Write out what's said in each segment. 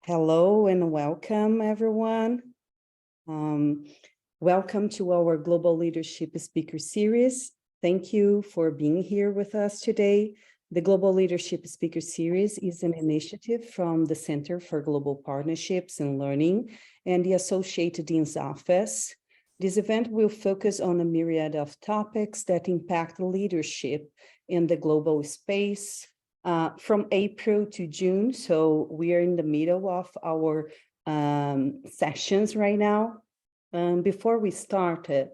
Hello and welcome, everyone. Welcome to our Global Leadership Speaker Series. Thank you for being here with us today. The Global Leadership Speaker Series is an initiative from the Center for Global Partnerships and Learning and the Associate Dean's Office. This event will focus on a myriad of topics that impact leadership in the global space, from April to June. So we are in the middle of our sessions right now. Before we start it,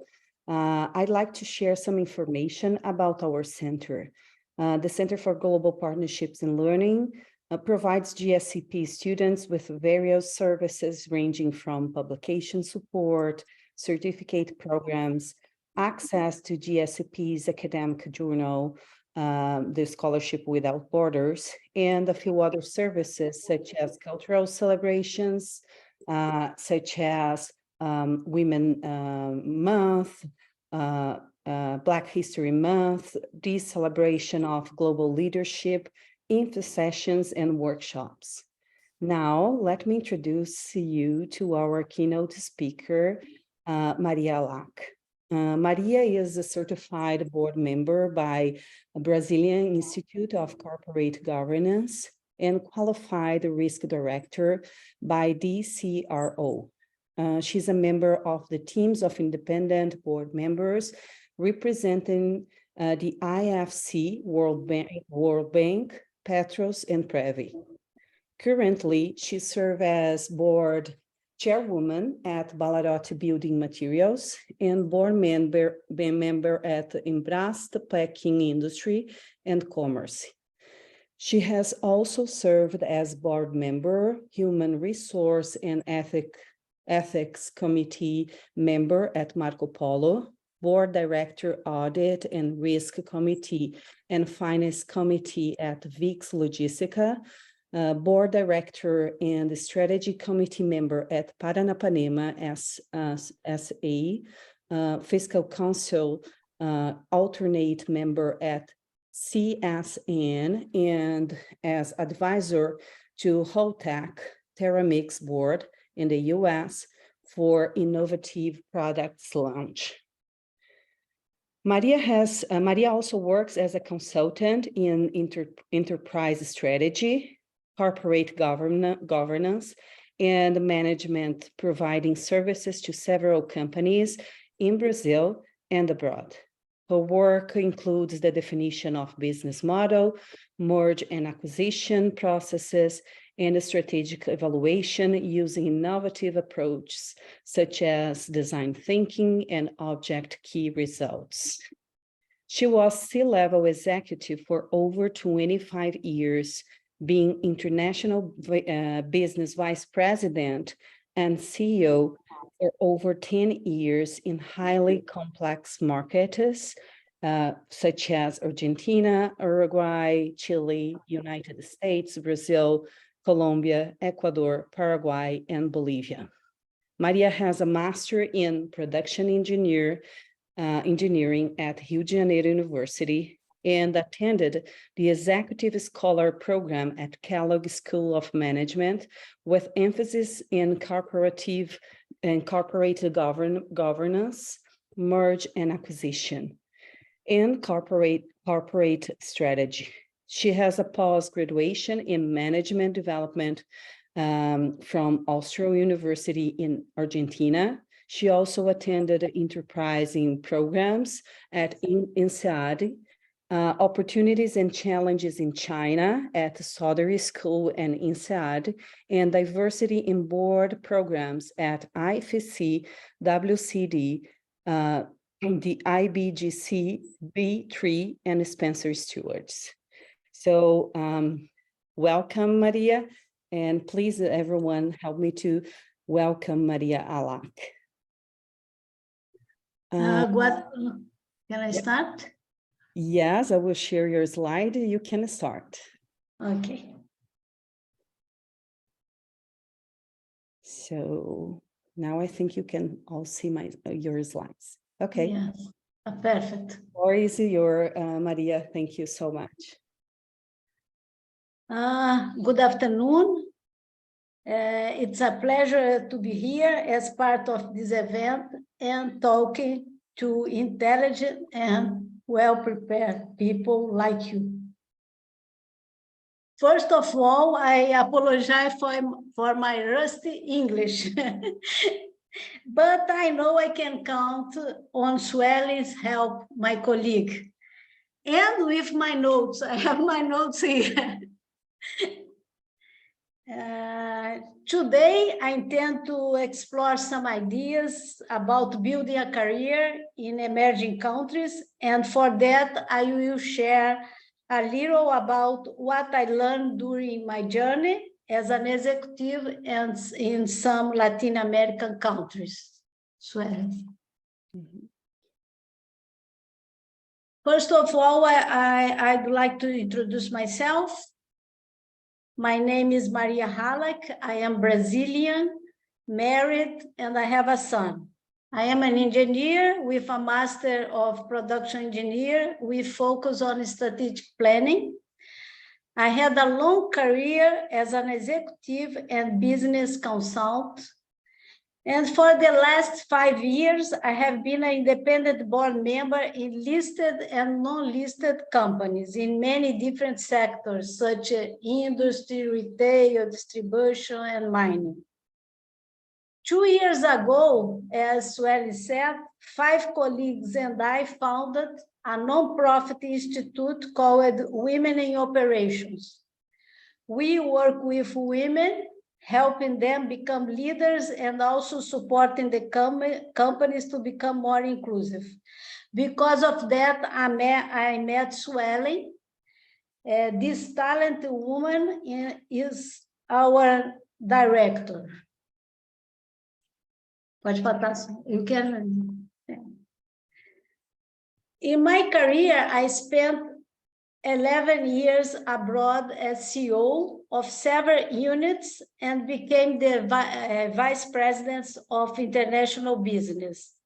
I'd like to share some information about our center. The Center for Global Partnerships and Learning provides GSCP students with various services ranging from publication support, certificate programs, access to GSCP's academic journal, the Scholarship Without Borders, and a few other services such as cultural celebrations, such as Women Month, Black History Month, the celebration of global leadership, info sessions, and workshops. Now, let me introduce you to our keynote speaker, Maria Hallack. Maria is a certified board member by the Brazilian Institute of Corporate Governance and qualified risk director by DCRO. She's a member of the teams of independent board members representing the IFC, World Bank, Petros, and Previ. Currently, she serves as board chairwoman at Ballarat Building Materials and board member at Embrast Packing Industry and Commerce. She has also served as board member, Human Resource and Ethics Committee member at Marco Polo, board director, Audit and Risk Committee and Finance Committee at VIX Logistica, board director and strategy committee member at Paranapanema SA, fiscal council alternate member at CSN, and as advisor to Hallack Teramix board in the US for innovative products launch. Maria also works as a consultant in enterprise strategy, corporate governance, and management, providing services to several companies in Brazil and abroad. Her work includes the definition of business model, merge and acquisition processes, and strategic evaluation using innovative approaches such as design thinking and object key results. She was C-level executive for over 25 years, being international business vice president and CEO for over 10 years in highly complex markets, such as Argentina, Uruguay, Chile, United States, Brazil, Colombia, Ecuador, Paraguay, and Bolivia. Maria has a master in production engineering at Rio de Janeiro University and attended the Executive Scholar Program at Kellogg School of Management with emphasis in corporate governance, merge and acquisition, and corporate strategy. She has a post-graduation in management development from Austral University in Argentina. She also attended enterprising programs at INSEAD, opportunities and challenges in China at Soderi School and INSEAD, and diversity in board programs at IFC, WCD, the IBGC, B3, and Spencer Stewart's. So welcome, Maria, and please, everyone, help me to welcome Maria Hallack. Can I start? Yes, I will share your slide. You can start. Okay. So now I think you can all see your slides. Okay. Yes, perfect. The floor is yours, Maria. Thank you so much. Good afternoon. It's a pleasure to be here as part of this event and talking to intelligent and well-prepared people like you. First of all, I apologize for my rusty English, but I know I can count on Sueli's help, my colleague. And with my notes, I have my notes here. Today, I intend to explore some ideas about building a career in emerging countries. And for that, I will share a little about what I learned during my journey as an executive and in some Latin American countries. First of all, I'd like to introduce myself. My name is Maria Hallack. I am Brazilian, married, and I have a son. I am an engineer with a Master of Production Engineer with focus on strategic planning. I had a long career as an executive and business consultant. And for the last 5 years, I have been an independent board member in listed and non-listed companies in many different sectors, such as industry, retail, distribution, and mining. 2 years ago, as Sueli said, 5 colleagues and I founded a nonprofit institute called Women in Operations. We work with women, helping them become leaders and also supporting the companies to become more inclusive. Because of that, I met Sueli. This talented woman is our director. Pode falar, you can. In my career, I spent 11 years abroad as CEO of several units and became the vice president of international business.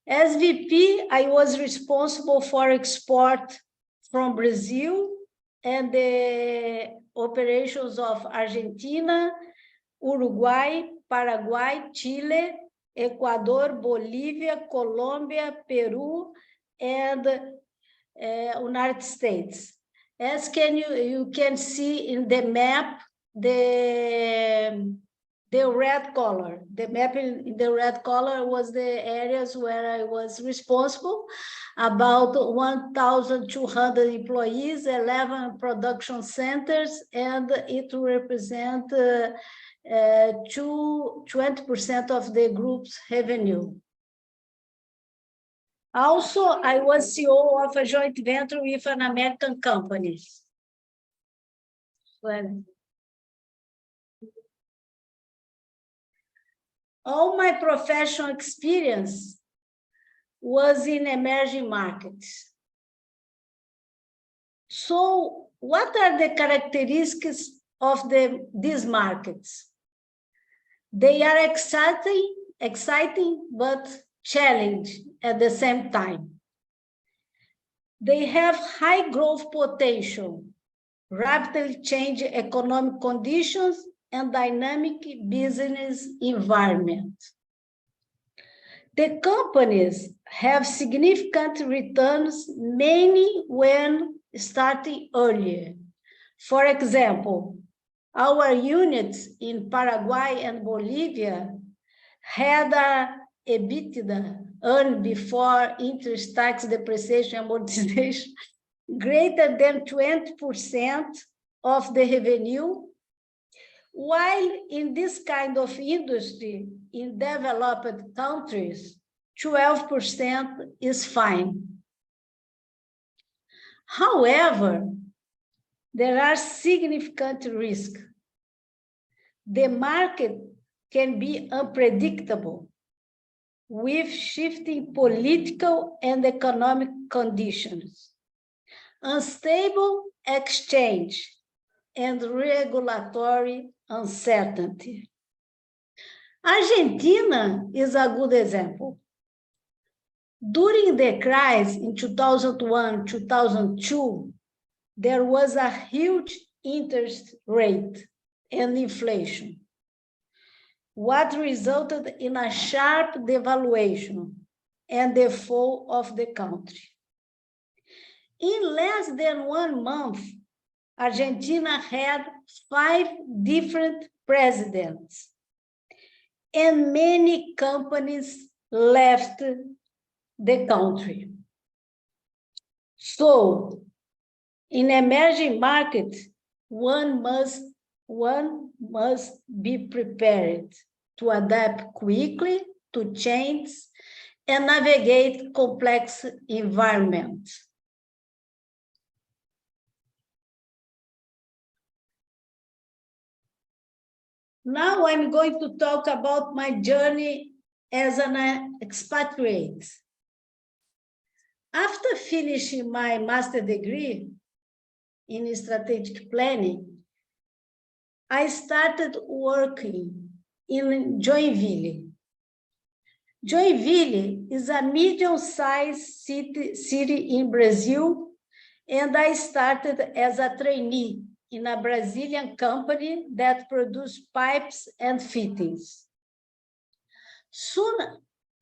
As VP, I was responsible for export from Brazil and the operations of Argentina, Uruguay, Paraguay, Chile, Ecuador, Bolivia, Colombia, Peru, and United States. As you can see in the map, the red color. The map in the red color was the areas where I was responsible, about 1,200 employees, 11 production centers, and it represents 20% of the group's revenue. Also, I was CEO of a joint venture with an American company. Well, all my professional experience was in emerging markets. So, what are the characteristics of these markets? They are exciting, but challenging at the same time. They have high growth potential, rapidly changing economic conditions, and dynamic business environment. The companies have significant returns, mainly when starting earlier. For example, our units in Paraguay and Bolivia had a EBITDA, earned before interest, tax, depreciation, amortization, greater than 20% of the revenue, while in this kind of industry, in developed countries, 12% is fine. However, there are significant risks. The market can be unpredictable, with shifting political and economic conditions, unstable exchange, and regulatory uncertainty. Argentina is a good example. During the crisis in 2001-2002, there was a huge interest rate, and inflation, what resulted in a sharp devaluation and the fall of the country. In less than 1 month, Argentina had 5 different presidents, and many companies left the country. So, in emerging markets, one must be prepared to adapt quickly to change and navigate complex environments. Now I'm going to talk about my journey as an expatriate. After finishing my master's degree in strategic planning, I started working in Joinville. Joinville is a medium-sized city in Brazil, and I started as a trainee in a Brazilian company that produced pipes and fittings. Soon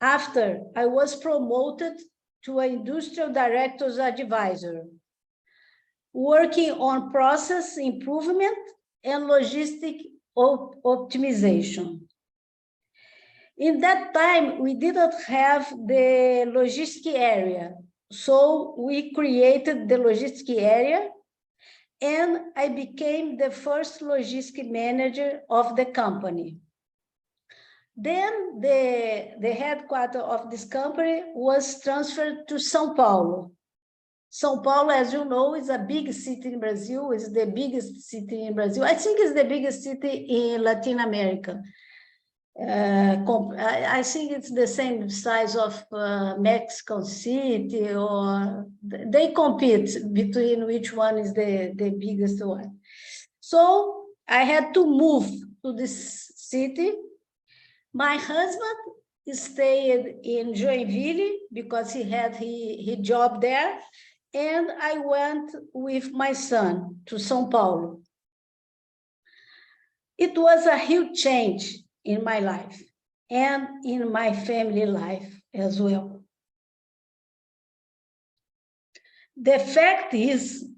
after, I was promoted to an industrial director's advisor, working on process improvement and logistic optimization. In that time, we didn't have the logistic area, so we created the logistic area, and I became the first logistic manager of the company. Then the headquarters of this company was transferred to São Paulo. São Paulo, as you know, is a big city in Brazil, is the biggest city in Brazil. I think it's the biggest city in Latin America. I think it's the same size of Mexico City, or they compete between which one is the biggest one. So I had to move to this city. My husband stayed in Joinville because he had his job there, and I went with my son to São Paulo. It was a huge change in my life and in my family life as well. The fact is,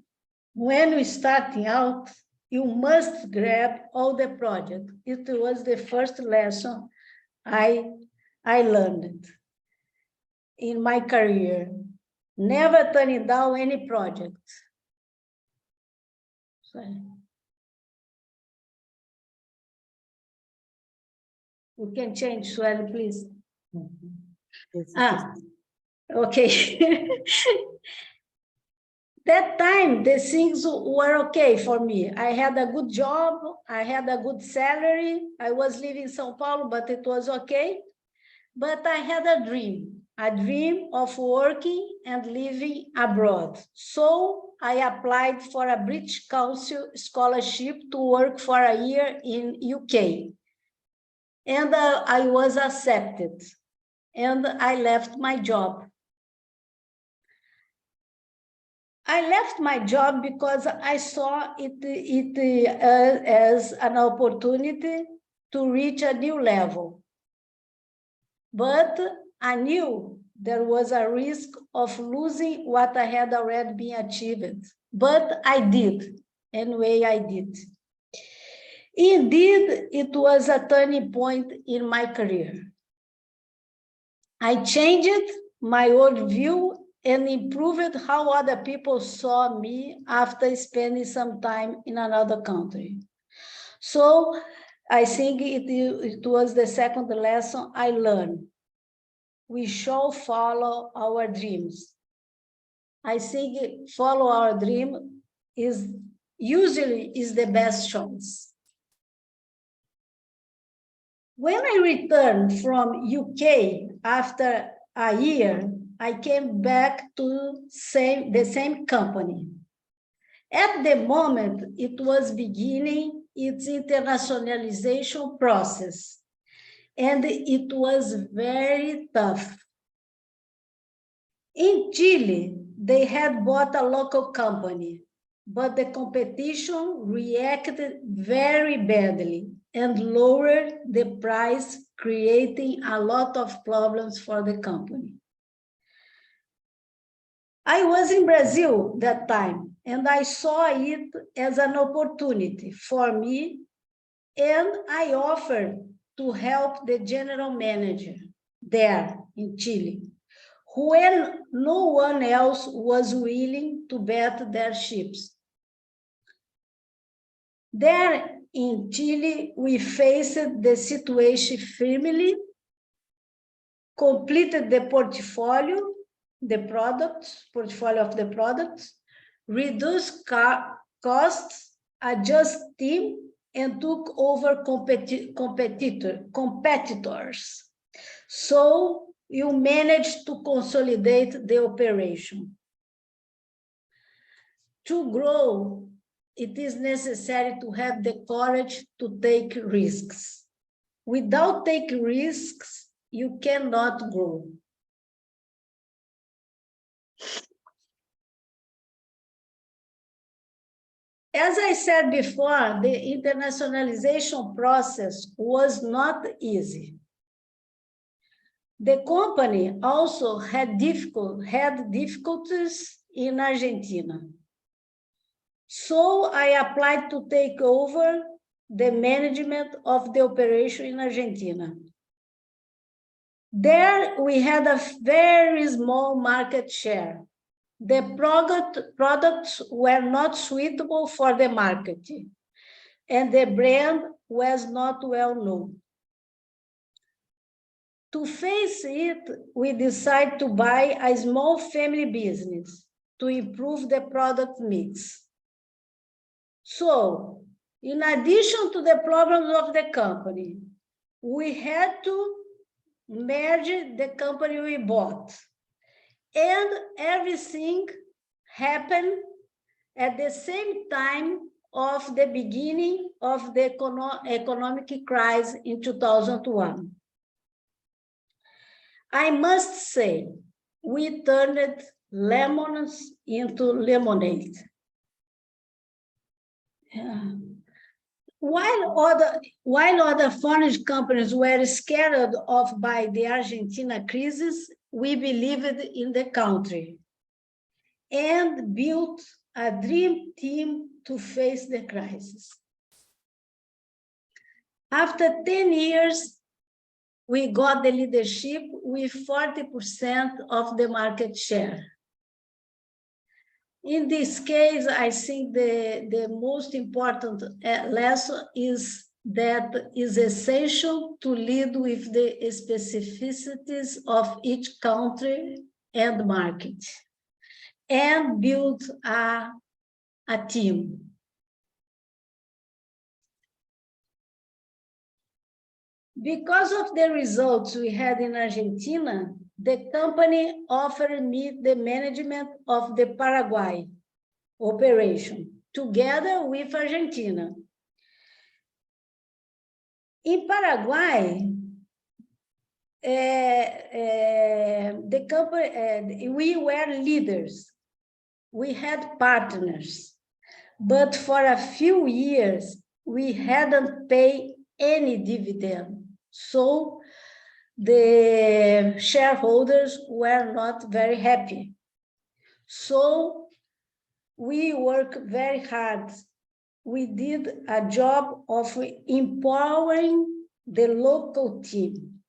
when we're starting out, you must grab all the project. It was the first lesson I learned in my career. Never turning down any project. Sorry. We can change, Sueli, please. Okay. That time, the things were okay for me. I had a good job, I had a good salary, I was living in São Paulo, but it was okay. But I had a dream of working and living abroad. So I applied for a British Council scholarship to work for a year in UK. And I was accepted, and I left my job. I left my job because I saw it as an opportunity to reach a new level. But I knew there was a risk of losing what I had already been achieved. But I did, anyway, I did. Indeed, it was a turning point in my career. I changed my worldview and improved how other people saw me after spending some time in another country. So I think it was the second lesson I learned. We shall follow our dreams. I think follow our dream is usually the best choice. When I returned from UK after a year, I came back to the same company. At the moment, it was beginning its internationalization process, and it was very tough. In Chile, they had bought a local company, but the competition reacted very badly and lowered the price, creating a lot of problems for the company. I was in Brazil that time, and I saw it as an opportunity for me, and I offered to help the general manager there in Chile, when no one else was willing to bet their ships. There in Chile, we faced the situation firmly, completed the portfolio of the products, reduced costs, adjust team, and took over competitors. So you managed to consolidate the operation. To grow, it is necessary to have the courage to take risks. Without taking risks, you cannot grow. As I said before, the internationalization process was not easy. The company also had difficulties in Argentina. So I applied to take over the management of the operation in Argentina. There we had a very small market share. The products were not suitable for the market, and the brand was not well known. To face it, we decided to buy a small family business to improve the product mix. So, in addition to the problems of the company, we had to merge the company we bought. And everything happened at the same time of the beginning of the economic crisis in 2001. I must say, we turned lemons into lemonade. Yeah. While other foreign companies were scared off by the Argentina crisis, we believed in the country and built a dream team to face the crisis. After 10 years, we got the leadership with 40% of the market share. In this case, I think the most important lesson is that is essential to lead with the specificities of each country and market and build a team. Because of the results we had in Argentina, the company offered me the management of the Paraguay operation together with Argentina. In Paraguay, the company, we were leaders. We had partners, but for a few years, we hadn't paid any dividend. So the shareholders were not very happy. So we worked very hard. We did a job of empowering the local team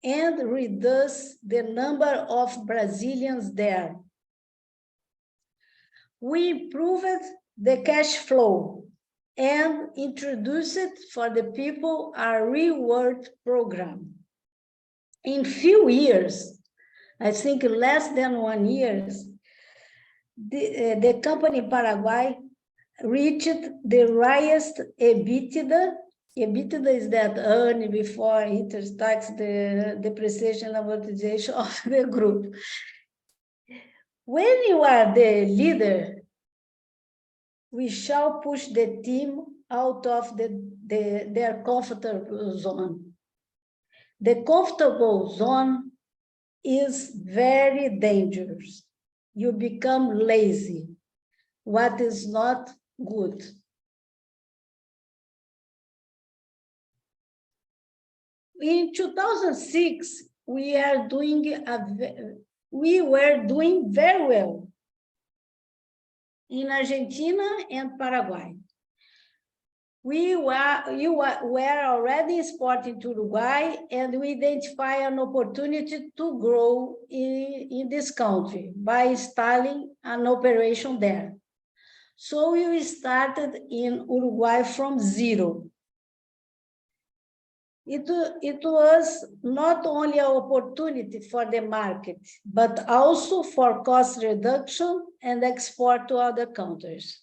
and reduce the number of Brazilians there. We improved the cash flow and introduced for the people a reward program. In few years, I think less than 1 year, the company Paraguay reached the highest EBITDA. EBITDA is that earned before interest, tax, the depreciation, amortization of the group. When you are the leader, we shall push the team out of their comfortable zone. The comfortable zone is very dangerous. You become lazy. what is not good. In 2006, we were doing very well in Argentina and Paraguay. We were already exporting to Uruguay, and we identified an opportunity to grow in this country by installing an operation there. So we started in Uruguay from zero. It was not only an opportunity for the market, but also for cost reduction and export to other countries.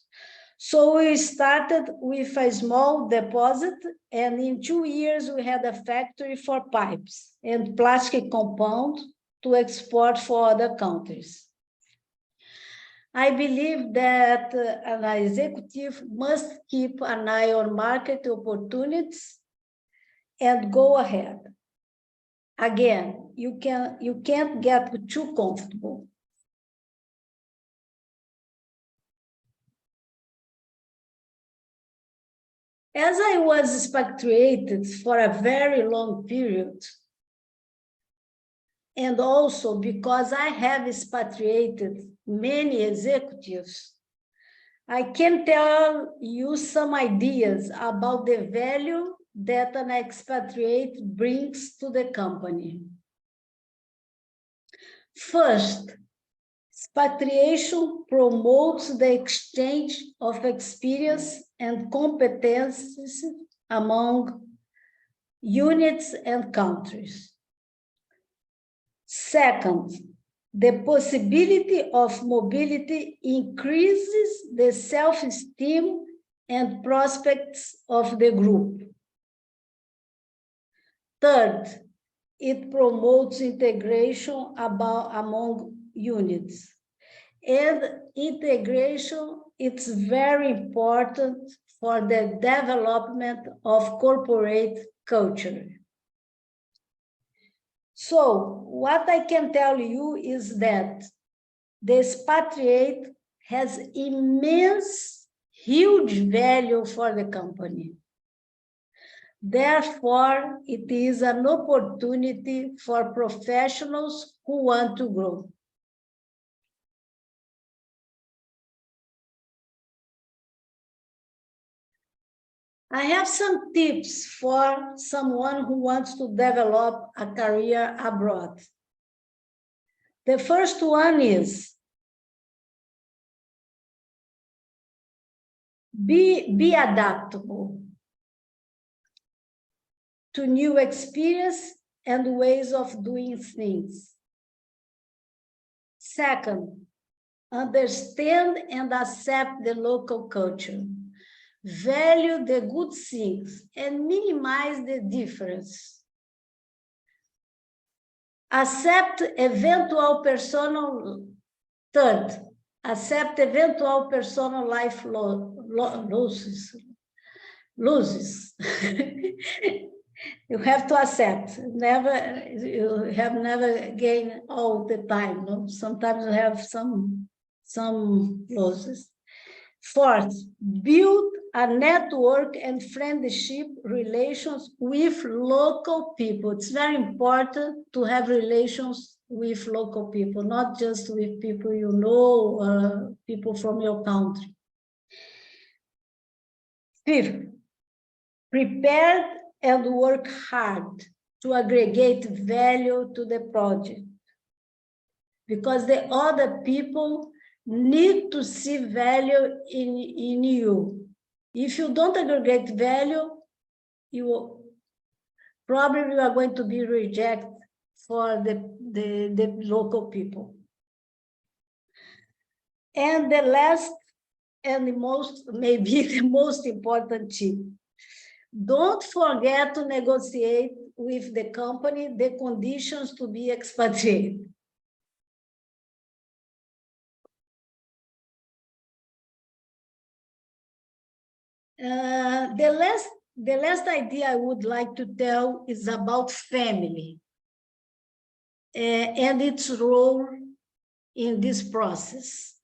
So we started with a small deposit, and in 2 years, we had a factory for pipes and plastic compound to export for other countries. I believe that an executive must keep an eye on market opportunities and go ahead. Again, you can't get too comfortable. As I was expatriated for a very long period, and also because I have expatriated many executives, I can tell you some ideas about the value that an expatriate brings to the company. First, expatriation promotes the exchange of experience and competences among units and countries. Second, the possibility of mobility increases the self-esteem and prospects of the group. Third, it promotes integration among units. And integration, it's very important for the development of corporate culture. So what I can tell you is that the expatriate has immense, huge value for the company. Therefore, it is an opportunity for professionals who want to grow. I have some tips for someone who wants to develop a career abroad. The first one is be adaptable to new experience and ways of doing things. Second, understand and accept the local culture. Value the good things and minimize the difference. Accept eventual personal, third, accept eventual personal life losses. You have to accept. You have never gained all the time. No? Sometimes you have some losses. Fourth, build a network and friendship relations with local people. It's very important to have relations with local people, not just with people you know, people from your country. Fifth, prepare and work hard to aggregate value to the project, because the other people need to see value in you. If you don't aggregate value, you probably are going to be rejected for the local people. And the last and maybe the most important tip, don't forget to negotiate with the company the conditions to be expatriated. The last idea I would like to tell is about family and its role in this process.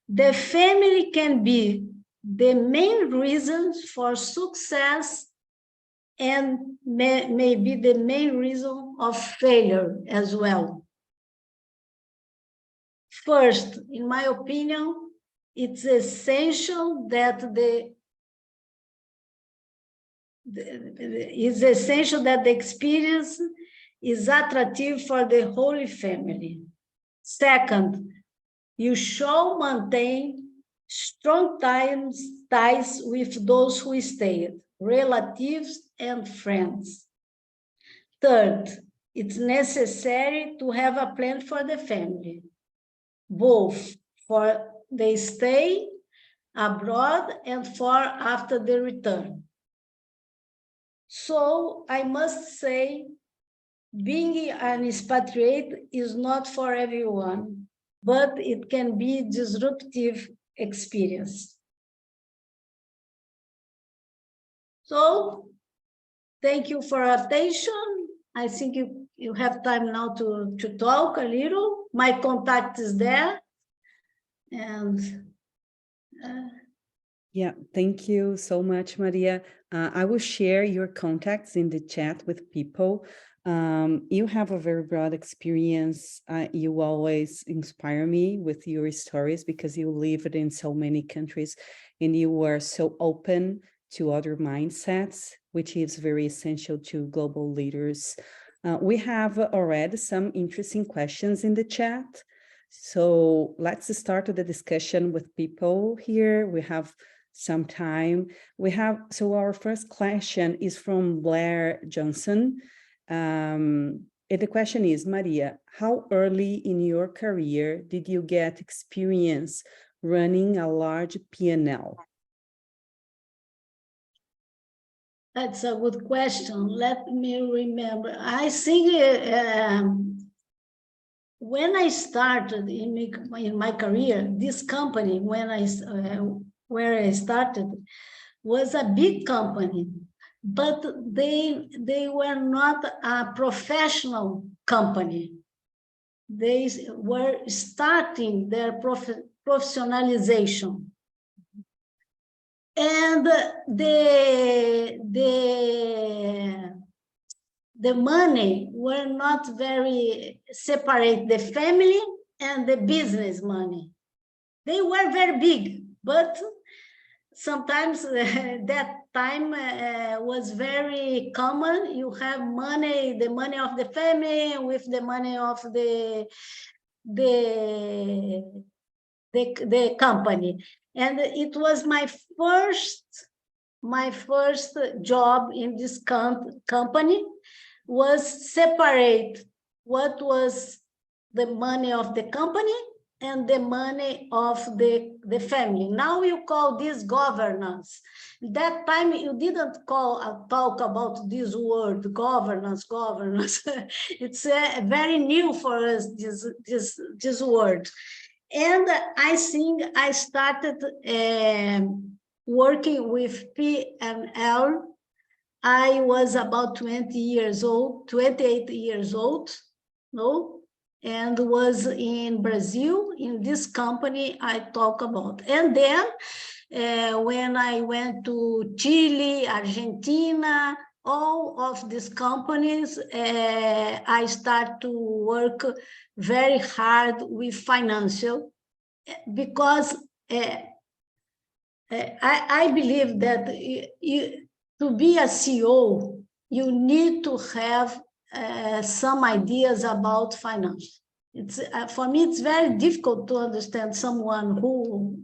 The family can be the main reason for success and may be the main reason of failure as well. First, in my opinion, it's essential that the experience is attractive for the whole family. Second, you should maintain strong ties with those who stayed, relatives and friends. Third, it's necessary to have a plan for the family, both for the stay abroad and for after the return. So I must say, being an expatriate is not for everyone, but it can be a disruptive experience. So thank you for attention. I think you have time now to talk a little. My contact is there. And yeah, thank you so much, Maria. I will share your contacts in the chat with people. You have a very broad experience. You always inspire me with your stories because you lived in so many countries and you were so open to other mindsets, which is very essential to global leaders. We have already some interesting questions in the chat. So let's start the discussion with people here. We have some time. So our first question is from Blair Johnson. And the question is, Maria, how early in your career did you get experience running a large P&L? That's a good question. Let me remember. I think when I started in my career, this company, where I started, was a big company, but they were not a professional company. They were starting their professionalization. And the money were not very separate, the family and the business money. They were very big, but sometimes that time was very common. You have money, the money of the family with the money of the company. And it was my first job in this company was separate what was the money of the company and the money of the family. Now you call this governance. That time you didn't talk about this word, governance. It's very new for us, this word. And I think I started working with P&L. I was about 28 years old, no? And was in Brazil, in this company I talk about. And then when I went to Chile, Argentina, all of these companies, I start to work very hard with financial, because I believe that to be a CEO, you need to have some ideas about finance. It's for me, it's very difficult to understand someone who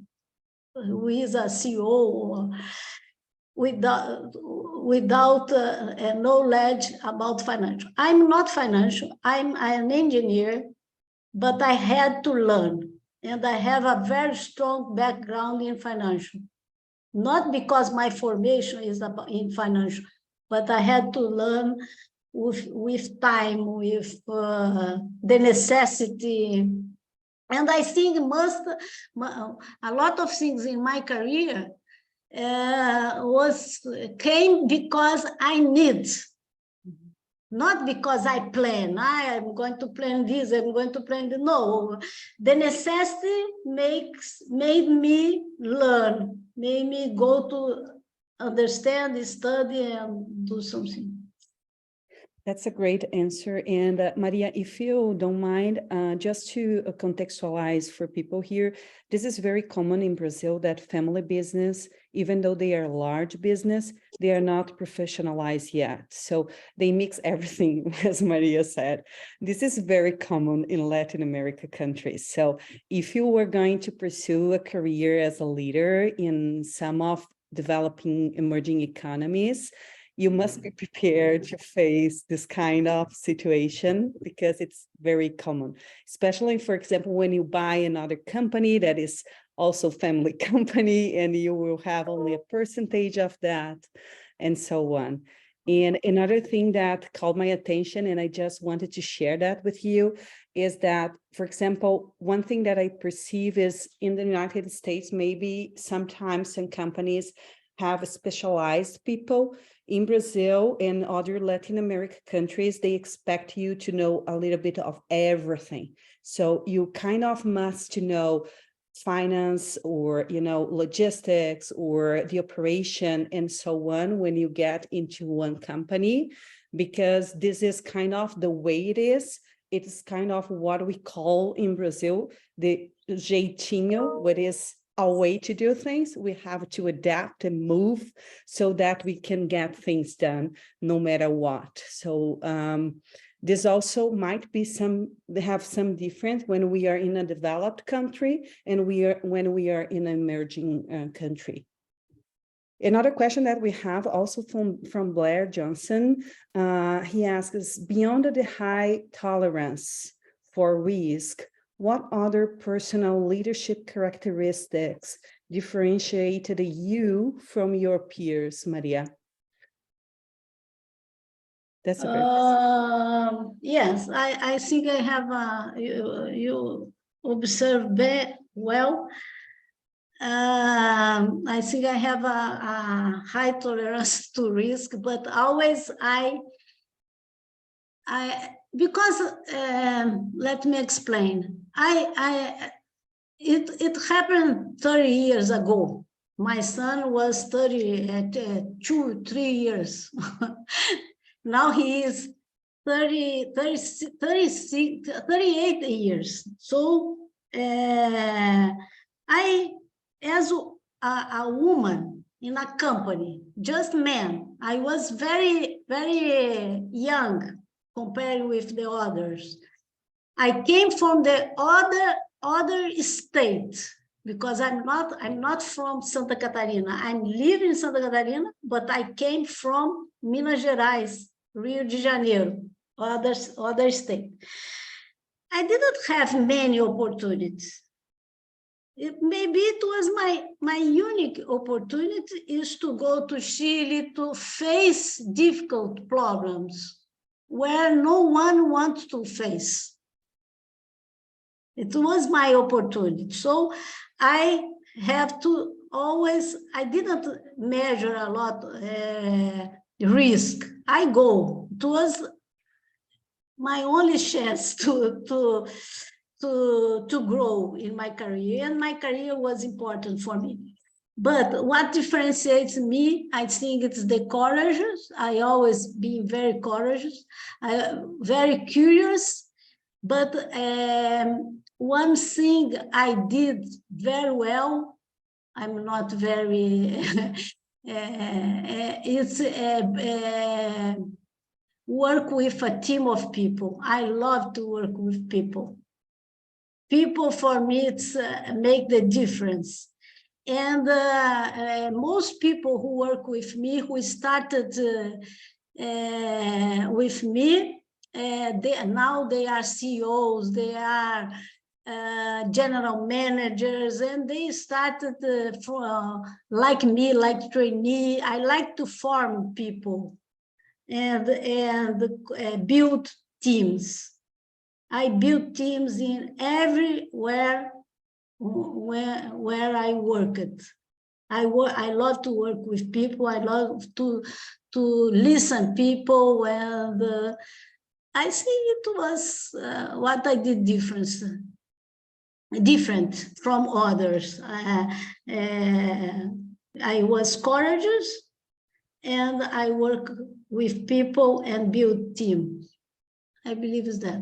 is a CEO without knowledge about financial. I'm not financial. I'm an engineer, but I had to learn, and I have a very strong background in financial. Not because my formation is in financial, but I had to learn with time, with the necessity. And I think a lot of things in my career came because I need. not because I plan, I am going to plan this, I'm going to plan the, no. The necessity made me learn, made me go to understand, study, and do something. That's a great answer. And Maria, if you don't mind, just to contextualize for people here, this is very common in Brazil that family business, even though they are large business, they are not professionalized yet. So they mix everything, as Maria said. This is very common in Latin America countries. So if you were going to pursue a career as a leader in some of developing emerging economies, you must be prepared to face this kind of situation because it's very common, especially, for example, when you buy another company that is also family company and you will have only a percentage of that and so on. And another thing that called my attention, and I just wanted to share that with you, is that, for example, one thing that I perceive is in the United States, maybe sometimes some companies have specialized people. In Brazil and other Latin American countries, they expect you to know a little bit of everything. So you kind of must know finance or, logistics or the operation and so on when you get into one company, because this is kind of the way it is. It's kind of what we call in Brazil the jeitinho, what is a way to do things. We have to adapt and move so that we can get things done no matter what. So this also might be have some difference when we are in a developed country and when we are in an emerging country. Another question that we have also from Blair Johnson, he asks, beyond the high tolerance for risk, what other personal leadership characteristics differentiated you from your peers, Maria? That's a great yes, I think I have you observe very well. I think I have a high tolerance to risk, but always because let me explain. It happened 30 years ago. My son was 30 at 2-3 years. Now he is 38 years. So I, as a woman in a company, just men, I was very, very young compared with the others. I came from the other state because I'm not from Santa Catarina. I'm living in Santa Catarina, but I came from Minas Gerais, Rio de Janeiro, other state. I didn't have many opportunities. Maybe it was my unique opportunity is to go to Chile to face difficult problems where no one wants to face. It was my opportunity. So I have to always, I didn't measure a lot risk. I go. It was my only chance to grow in my career, and my career was important for me. But what differentiates me, I think it's the courage. I always been very courageous, very curious. But one thing I did very well, I'm not very, it's work with a team of people. I love to work with people. People, for me, it's make the difference. And most people who work with me, who started with me, now they are CEOs, they are general managers, and they started like me, like trainee. I like to form people and build teams. I build teams in everywhere where I worked. I love to work with people. I love to listen people, and I think it was what I did different from others. I was courageous, and I work with people and build teams. I believe it's that.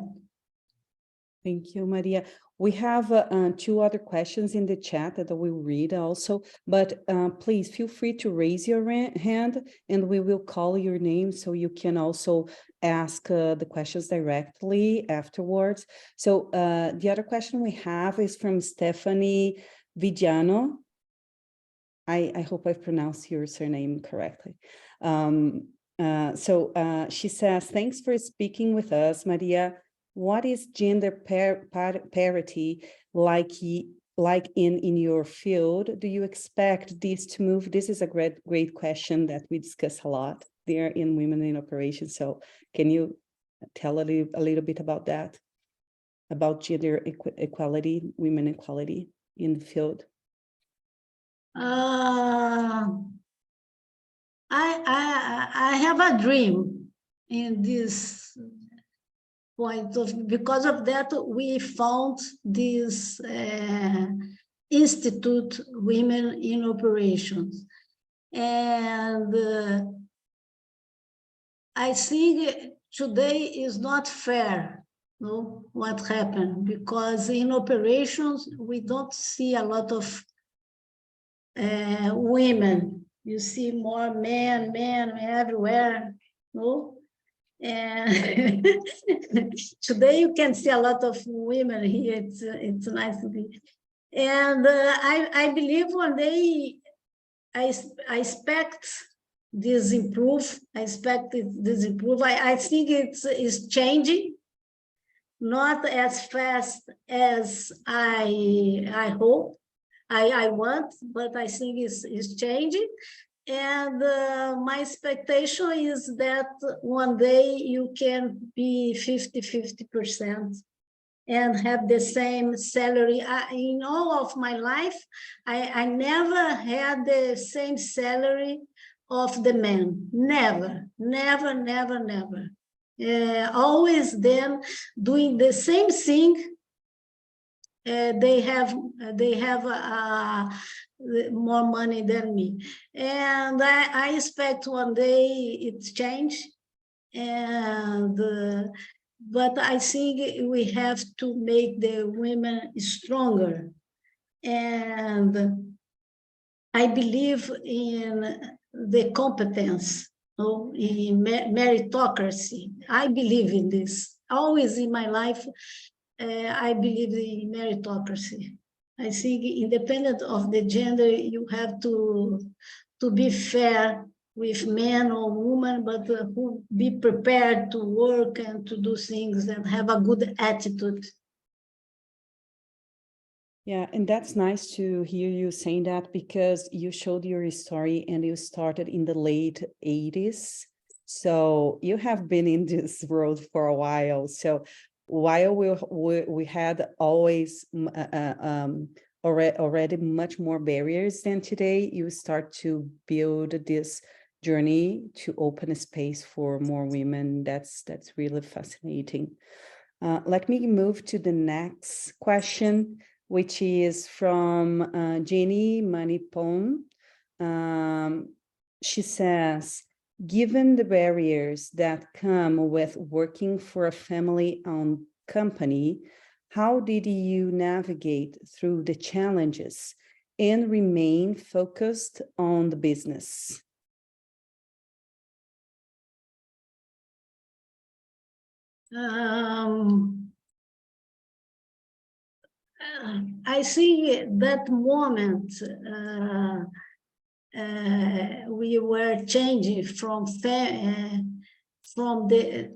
Thank you, Maria. We have two other questions in the chat that we'll read also, but please feel free to raise your hand and we will call your name so you can also ask the questions directly afterwards. So the other question we have is from Stephanie Vigiano. I hope I pronounced your surname correctly. She says, thanks for speaking with us, Maria. What is gender parity like in your field? Do you expect this to move? This is a great question that we discuss a lot there in Women in Operations. So can you tell a little bit about that, about gender equality, women equality in the field? I have a dream in this point of, because of that we found this Institute Women in Operations, and I think today is not fair, no, what happened, because in operations we don't see a lot of women. You see more men everywhere, no? And today you can see a lot of women here. It's nice to be. And I believe one day I expect this improve. I expect this improve. I think it's changing, not as fast as I hope. I want, but I think it's changing. And my expectation is that one day you can be 50% and have the same salary. In all of my life, I never had the same salary of the men. Never. Always them doing the same thing. They have more money than me, and I expect one day it's change. And but I think we have to make the women stronger, and I believe in the competence, no, in meritocracy. I believe in this. Always in my life, I believe in meritocracy. I think independent of the gender, you have to be fair with men or women, but who be prepared to work and to do things and have a good attitude. Yeah, and that's nice to hear you saying that, because you showed your story and you started in the late 80s. So you have been in this world for a while. So while we had always already much more barriers than today, you start to build this journey to open a space for more women. That's really fascinating. Let me move to the next question, which is from Jenny Manipon. She says, given the barriers that come with working for a family-owned company, how did you navigate through the challenges and remain focused on the business? I think that moment we were changing from the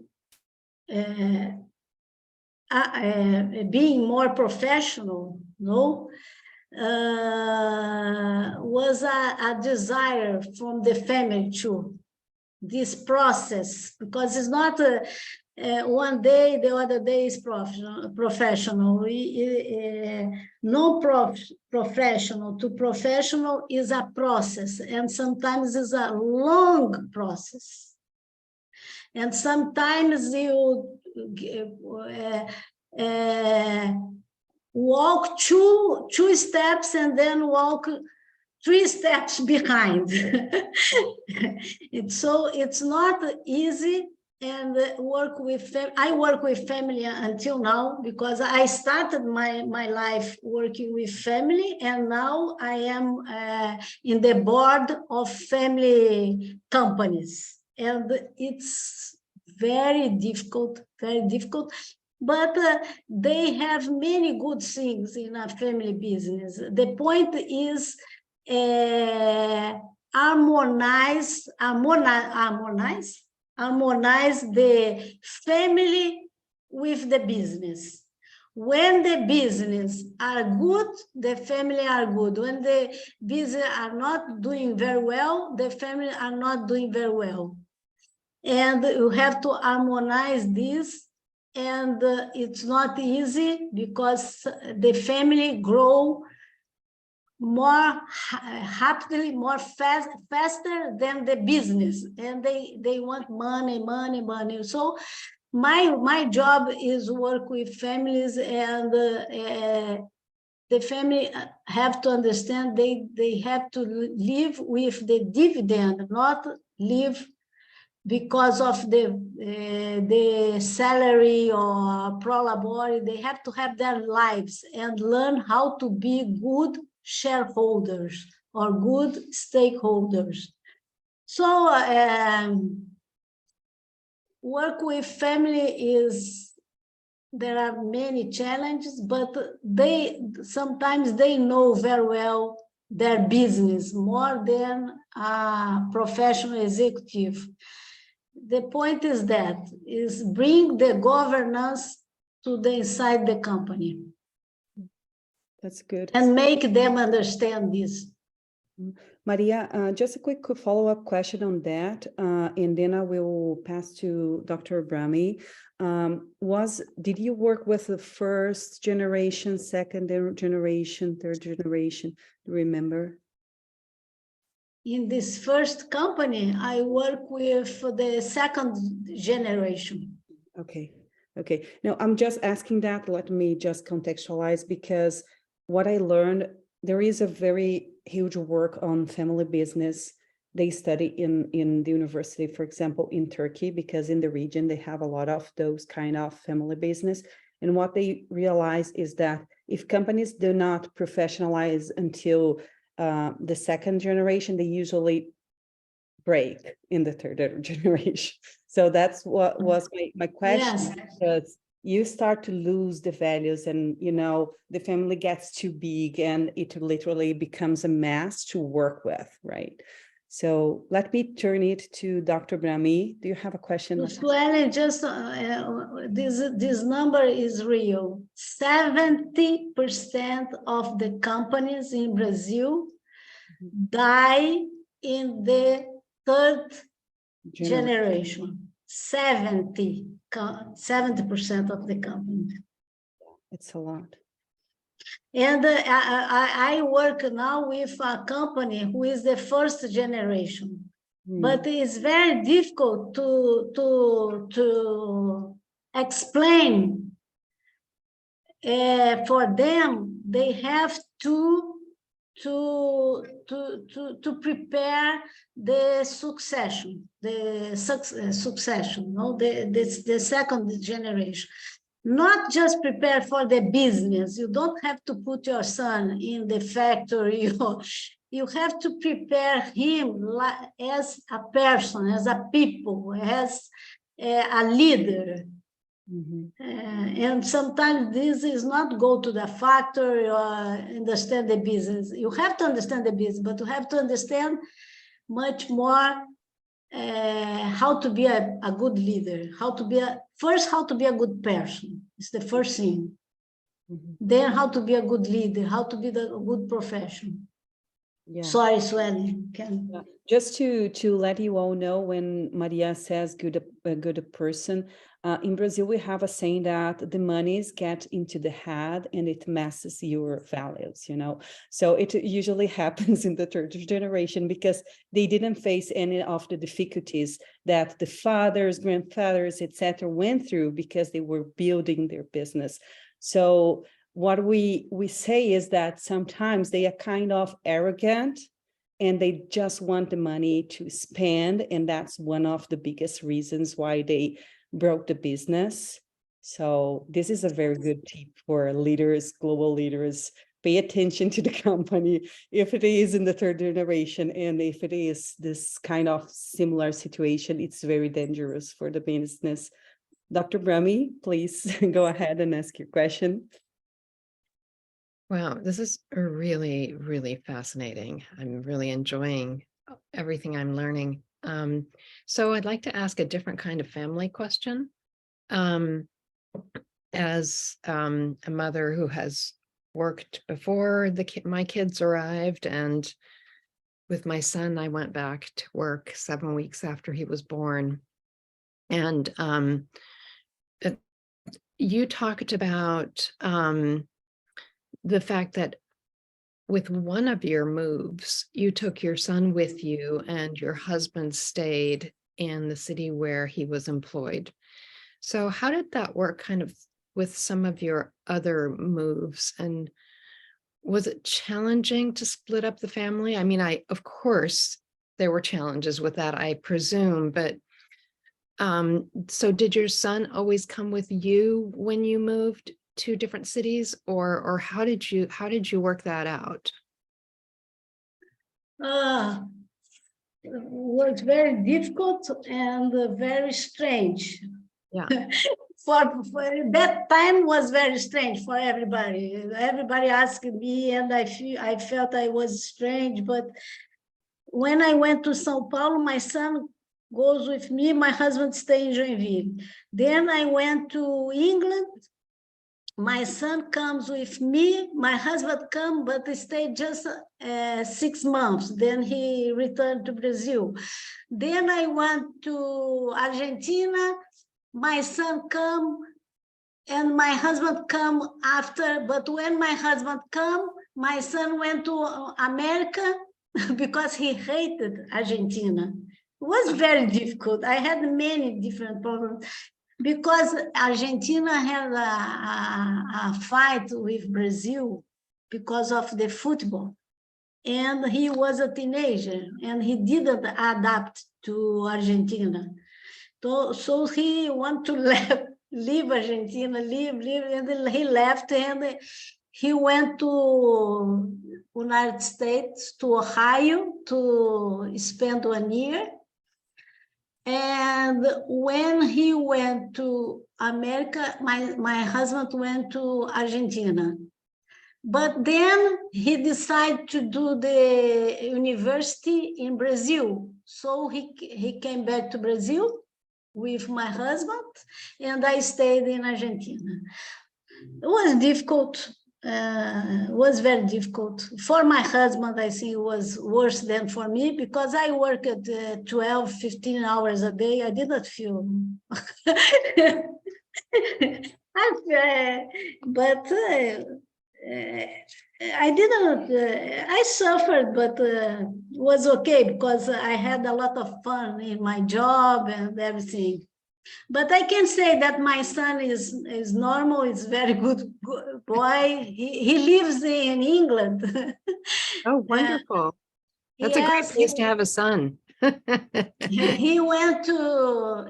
being more professional, no, was a desire from the family too. This process, because it's not one day, the other day is professional. Non-professional to professional is a process, and sometimes it's a long process. And sometimes you walk two steps and then walk 3 steps behind. It's not easy. And I work with family until now, because I started my life working with family, and now I am in the board of family companies. And it's very difficult, but they have many good things in a family business. The point is harmonize the family with the business. When the business are good, the family are good. When the business are not doing very well, the family are not doing very well. And you have to harmonize this, and it's not easy, because the family grow more rapidly, faster than the business, and they want money. So my job is work with families, and the family have to understand they have to live with the dividend, not live because of the salary or pro labore. They have to have their lives and learn how to be good shareholders or good stakeholders. So work with family there are many challenges, but sometimes they know very well their business more than a professional executive. The point is bring the governance to the inside the company. That's good. And make them understand this. Maria, just a quick follow-up question on that, and then I will pass to Dr. Brahmi. Did you work with the first generation, second generation, third generation? Do you remember? In this first company, I work with the second generation. Okay. Now, I'm just asking that. Let me just contextualize, because what I learned, there is a very huge work on family business. They study in the university, for example, in Turkey, because in the region, they have a lot of those kind of family business. And what they realize is that if companies do not professionalize until the second generation, they usually break in the third generation. So that's what was my question. Yes. Because you start to lose the values, and the family gets too big, and it literally becomes a mess to work with, right? So let me turn it to Dr. Brahmi. Do you have a question? Sueli, just this number is real. 70% of the companies in Brazil die in the third generation. 70% of the companies. It's a lot. And I work now with a company who is the first generation, but it's very difficult to explain. For them, they have to prepare the succession, the second generation. Not just prepare for the business. You don't have to put your son in the factory. You have to prepare him as a person, as a people, as a leader. And sometimes this is not go to the factory or understand the business. You have to understand the business, but you have to understand much more how to be a good leader, how to be a good person. It's the first thing. Then how to be a good leader, how to be a good professional. Yeah. Sorry, Sueli. Can... Yeah. Just to let you all know, when Maria says a good person, in Brazil, we have a saying that the monies get into the head and it messes your values, you know. So it usually happens in the third generation because they didn't face any of the difficulties that the fathers, grandfathers, etc. went through because they were building their business. So what we say is that sometimes they are kind of arrogant and they just want the money to spend. And that's one of the biggest reasons why they broke the business. So this is a very good tip for leaders, global leaders. Pay attention to the company if it is in the third generation. And if it is this kind of similar situation, it's very dangerous for the business. Dr. Brahmi, please go ahead and ask your question. Wow, this is really, really fascinating. I'm really enjoying everything I'm learning. So I'd like to ask a different kind of family question. As a mother who has worked before my kids arrived, and with my son, I went back to work 7 weeks after he was born. And you talked about the fact that with one of your moves, you took your son with you and your husband stayed in the city where he was employed. So how did that work kind of with some of your other moves? And was it challenging to split up the family? I mean, of course, there were challenges with that, I presume, but so did your son always come with you when you moved to different cities, or how did you work that out? Was very difficult and very strange. Yeah. for that time was very strange for everybody. Everybody asked me, and I felt I was strange. But when I went to São Paulo, my son goes with me. My husband stays in Joinville. Then I went to England. My son comes with me, my husband come, but he stayed just 6 months. Then he returned to Brazil. Then I went to Argentina, my son come, and my husband come after, but when my husband come, my son went to America because he hated Argentina. It was very difficult. I had many different problems. Because Argentina had a fight with Brazil because of the football. And he was a teenager and he didn't adapt to Argentina. So he wanted to leave Argentina, and then he left and he went to United States, to Ohio, to spend 1 year. And when he went to America, my husband went to Argentina. But then he decided to do the university in Brazil. So he came back to Brazil with my husband, and I stayed in Argentina. It was difficult. Was very difficult. For my husband, I think it was worse than for me because I worked 12, 15 hours a day. I did not feel. But I didn't, I suffered, but was okay because I had a lot of fun in my job and everything. But I can say that my son is normal, is very good boy. He lives in England. Oh, wonderful. That's a great Yes, place to have a son. he went to,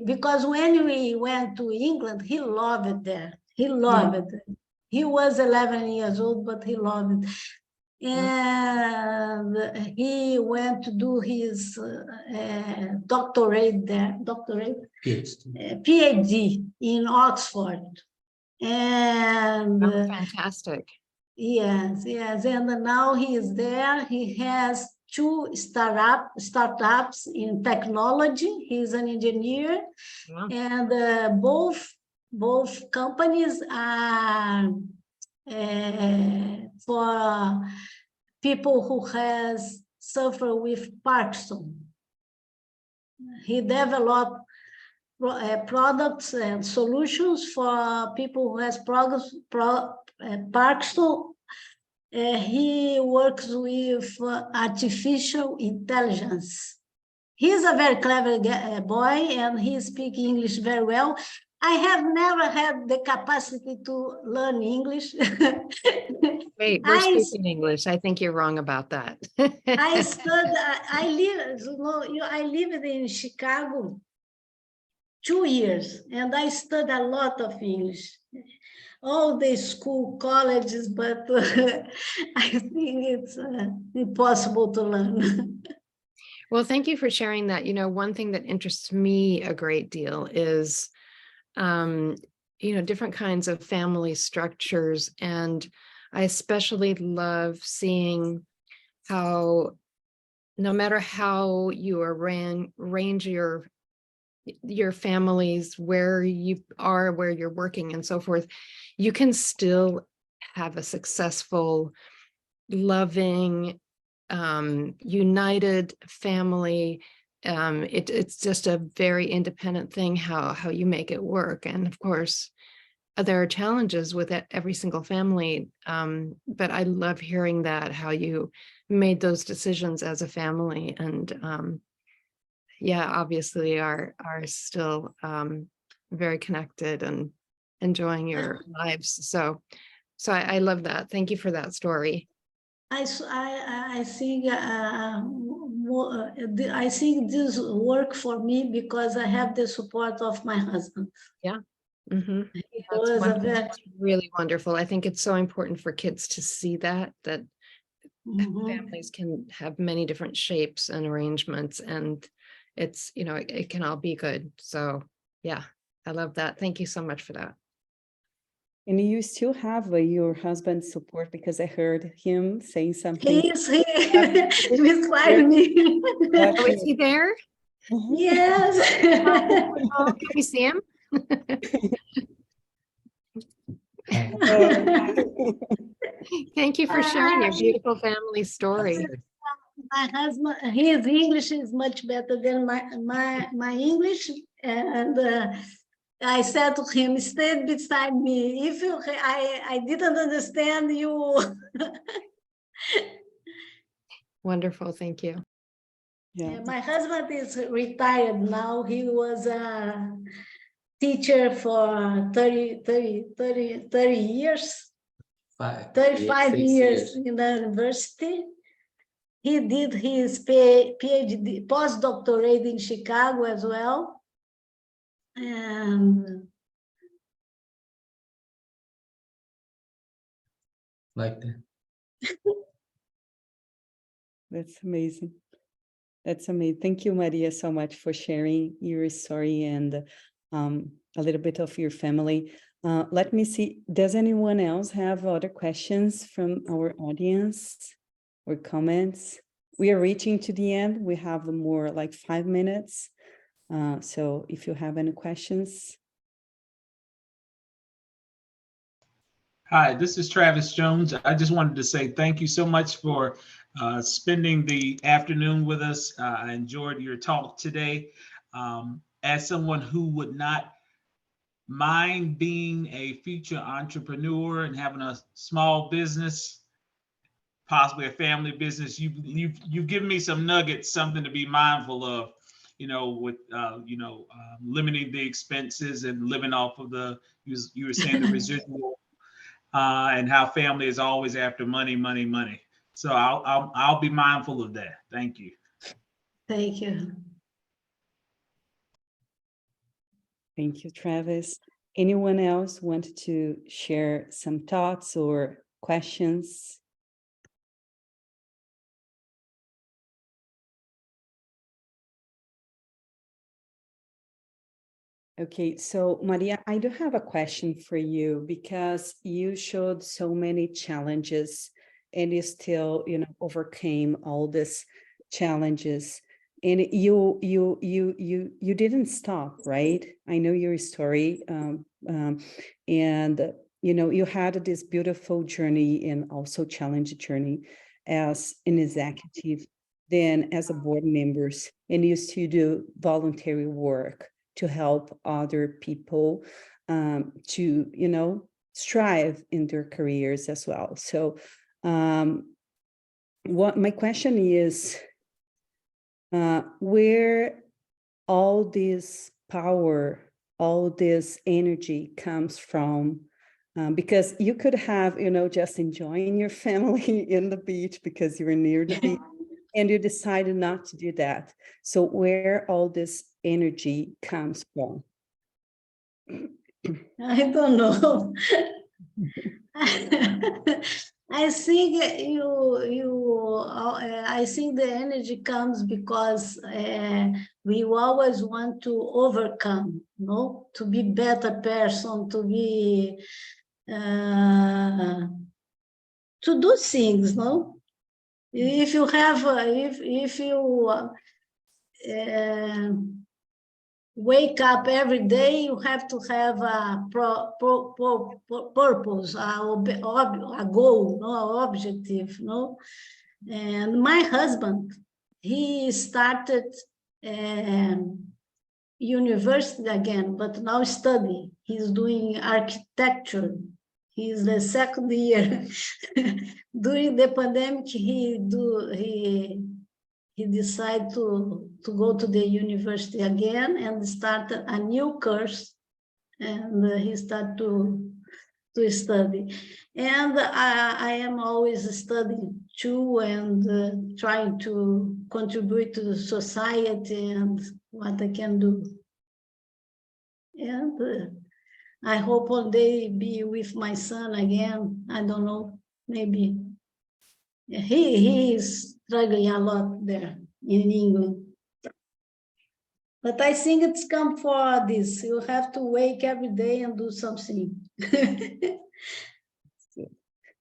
because when we went to England, he loved it there. He loved it. He was 11 years old, but he loved it. And he went to do his doctorate there, PhD in Oxford. And Oh, fantastic. yes, and now he is there. He has 2 startups in technology. He's an engineer, and both companies are for people who has suffer with Parkinson. He developed products and solutions for people who has Parkinson. He works with artificial intelligence. He's a very clever boy, and he speaks English very well. I have never had the capacity to learn English. Wait, we're speaking English. I think you're wrong about that. I lived in Chicago 2 years, and I studied a lot of English. All the school, colleges, but I think it's impossible to learn. Well, thank you for sharing that. You know, one thing that interests me a great deal is, you know, different kinds of family structures. And I especially love seeing how, no matter how you arrange your families, where you are, where you're working and so forth, you can still have a successful, loving, united family. It's just a very independent thing how you make it work. And of course, there are challenges with every single family. But I love hearing that, how you made those decisions as a family. And yeah, obviously are still very connected and enjoying your lives. So I love that. Thank you for that story. I think I think this work for me because I have the support of my husband. Yeah. Mm-hmm. That's really wonderful. I think it's so important for kids to see that families can have many different shapes and arrangements, and it's, you know, it can all be good. So yeah, I love that. Thank you so much for that. And you still have your husband's support, because I heard him saying something. He's beside me. Oh, is he there? Yes. Oh, can we see him? Thank you for sharing your beautiful family story. My husband, his English is much better than my English, and I said to him, "Stay beside me. If I didn't understand you." Wonderful, thank you. Yeah. My husband is retired now. He was a teacher for 30 years, 35 years in the university. He did his PhD, postdoctorate in Chicago as well. And like that. That's amazing. That's amazing. Thank you, Maria, so much for sharing your story and a little bit of your family. Let me see, does anyone else have other questions from our audience or comments? We are reaching to the end. We have more like 5 minutes. So if you have any questions. Hi, this is Travis Jones. I just wanted to say thank you so much for spending the afternoon with us. I enjoyed your talk today. As someone who would not mind being a future entrepreneur and having a small business, possibly a family business, you've given me some nuggets, something to be mindful of, you know, with limiting the expenses and living off of you were saying the residual. And how family is always after money, money, money. So I'll be mindful of that. Thank you. thank you. Thank you, Travis. Anyone else want to share some thoughts or questions? Okay, so Maria, I do have a question for you, because you showed so many challenges and you still, overcame all these challenges, and you didn't stop, right? I know your story, and you had this beautiful journey and also challenging journey. as an executive, then as a board members, and used to do voluntary work to help other people to, you know, strive in their careers as well. So what my question is, where all this power, all this energy comes from? Because you could have, you know, just enjoying your family in the beach because you were near the beach, and you decided not to do that. So where all this energy comes from? I don't know. I think I think the energy comes because we always want to overcome, no, to be better person, to be to do things, no. If you have, if you wake up every day, you have to have a purpose, a goal, no, objective, no. And my husband, he started university again, but now study. He's doing architecture. He's the second year. During the pandemic, he decided to go to the university again and start a new course, and he started to study. And I am always studying too, and trying to contribute to the society and what I can do. And I hope one day be with my son again. I don't know, maybe. He is struggling a lot there in England. But I think it's come for this. You have to wake every day and do something.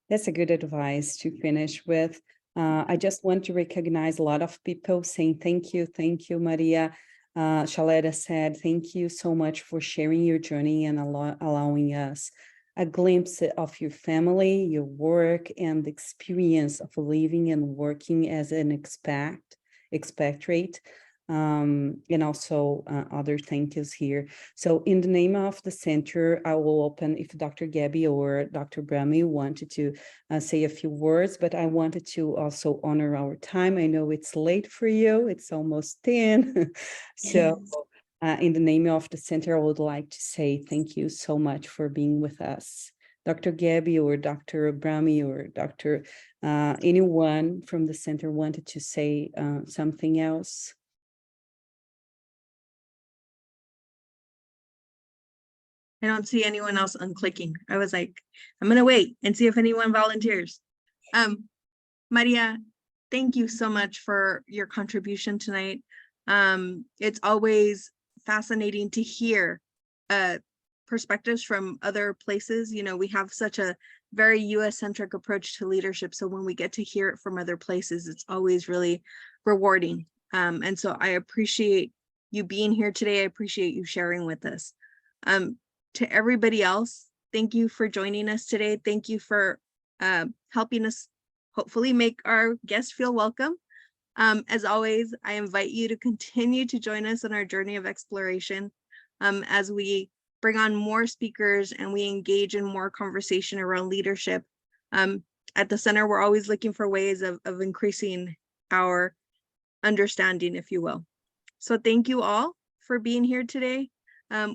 That's a good advice to finish with. I just want to recognize a lot of people saying thank you, Maria. Shaletta said, thank you so much for sharing your journey and allowing us a glimpse of your family, your work, and the experience of living and working as an expatriate. And also other thank yous here. So in the name of the center, I will open if Dr. Gabby or Dr. Brahmi wanted to say a few words, but I wanted to also honor our time. I know it's late for you, it's almost 10. So in the name of the center, I would like to say thank you so much for being with us. Dr. Gabby or Dr. Brahmi or Dr. Anyone from the center wanted to say something else? I don't see anyone else unclicking. I was like, I'm going to wait and see if anyone volunteers. Maria, thank you so much for your contribution tonight. It's always fascinating to hear perspectives from other places. You know, we have such a very US-centric approach to leadership. So when we get to hear it from other places, it's always really rewarding. And so I appreciate you being here today. I appreciate you sharing with us. To everybody else, thank you for joining us today. Thank you for helping us hopefully make our guests feel welcome. As always, I invite you to continue to join us on our journey of exploration as we bring on more speakers and we engage in more conversation around leadership. At the center, we're always looking for ways of increasing our understanding, if you will. So thank you all for being here today.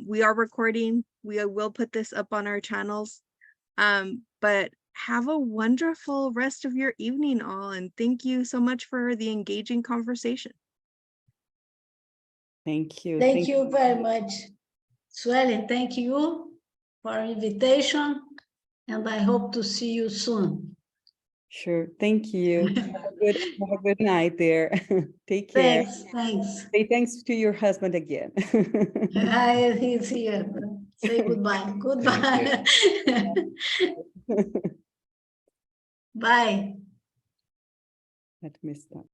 We are recording. We will put this up on our channels, but have a wonderful rest of your evening all. And thank you so much for the engaging conversation. Thank you. Thank you very much. Sueli, thank you for invitation, and I hope to see you soon. Sure. Thank you. Have a good night there. Take care. Thanks. Say thanks to your husband again. He's here. Say goodbye. Goodbye. Bye. Let me stop.